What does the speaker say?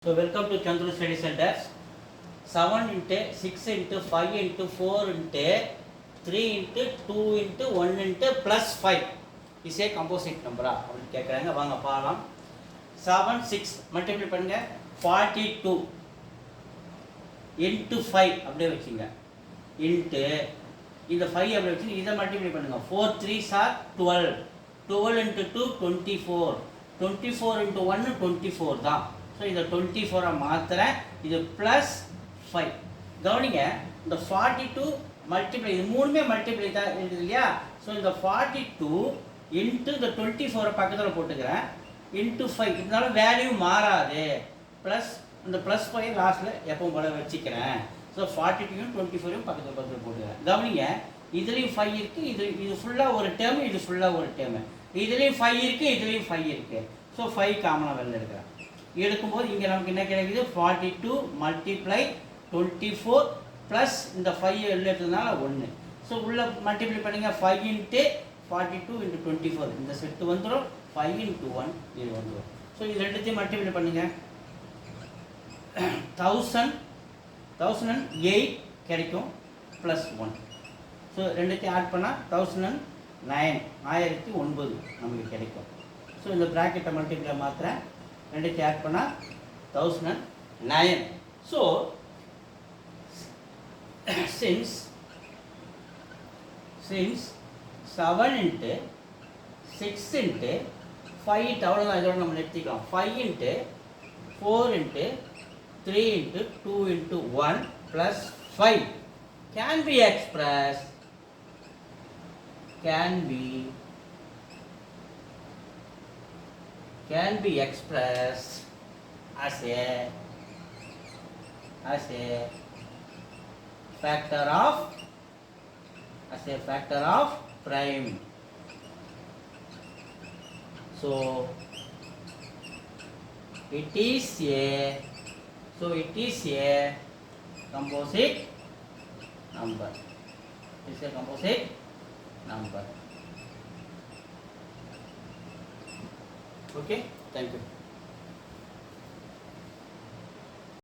So welcome to Chandru Study Center. 7 into 6 into 5 into 4 into 3 into 2 into 1 into plus 5 is a composite number. அப்படின்னு கேட்குறாங்க. வாங்க பார்க்கலாம். 7 6 multiply பண்ணுங்க. 42 into 5 அப்படியே வச்சுங்க. into இந்த 5 அப்படியே வச்சு இதை மல்டிப்ளை பண்ணுங்க. 4 3s are 12. 12 into 2 24. 24 into 1 24 தான். ஸோ இதை 24 மாத்திரேன். இது ப்ளஸ் 5. கவனிங்க, இந்த 42 மல்டிப்ளை, இது மூணுமே மல்டிப்ளை தான் இருக்குது இல்லையா? ஸோ இந்த 42 இன்ட்டு இந்த 24 பக்கத்தில் போட்டுக்கிறேன், இன்ட்டு 5. இருந்தாலும் வேல்யூ மாறாது. ப்ளஸ் இந்த ப்ளஸ் 5 லாஸ்ட்டில் எப்பவும் போல வச்சுக்கிறேன். ஸோ 42யும் 24யும் பக்கத்தில் போட்டுக்கிறேன். கவனிங்க, இதுலேயும் 5 இருக்குது, இது ஃபுல்லாக ஒரு டேர்மு, இது ஃபுல்லாக ஒரு டேர்மு. இதுலேயும் 5 இருக்குது, இதுலேயும் 5 இருக்குது. ஸோ 5 காமனாக வெளில எடுக்கிறேன். எடுக்கும்போது இங்கே நமக்கு என்ன கிடைக்குது? 42 மல்டிப்ளை 24 ப்ளஸ் இந்த 5 எடுத்ததுனால 1. ஸோ உள்ள மல்டிப்ளை பண்ணுங்கள். 5 இன்ட்டு 42 இன்ட்டு 24 இந்த செட்டு வந்துடும். 5 இன்ட்டு 1 இது வந்துடும். ஸோ இது ரெண்டுத்தையும் மல்டிப்ளை பண்ணுங்கள். 1008 கிடைக்கும் ப்ளஸ் 1. ஸோ ரெண்டுத்தையும் ஆட் பண்ணால் 1009 1009 நமக்கு கிடைக்கும். ஸோ இந்த ப்ராக்கெட்டை மல்டிப்ளை மாத்திரேன், ரெண்டுத்தையும் ஆட் பண்ணால் 1009. ஸோ since 7 into 6 into 5 அவ்வளோதான், இதோட நம்ம நிறுத்திக்கலாம். 5 into 4 into 3 into 2 into 1 plus 5 can be expressed as a factor of prime. So it is a composite number. It's a composite number. Okay, thank you.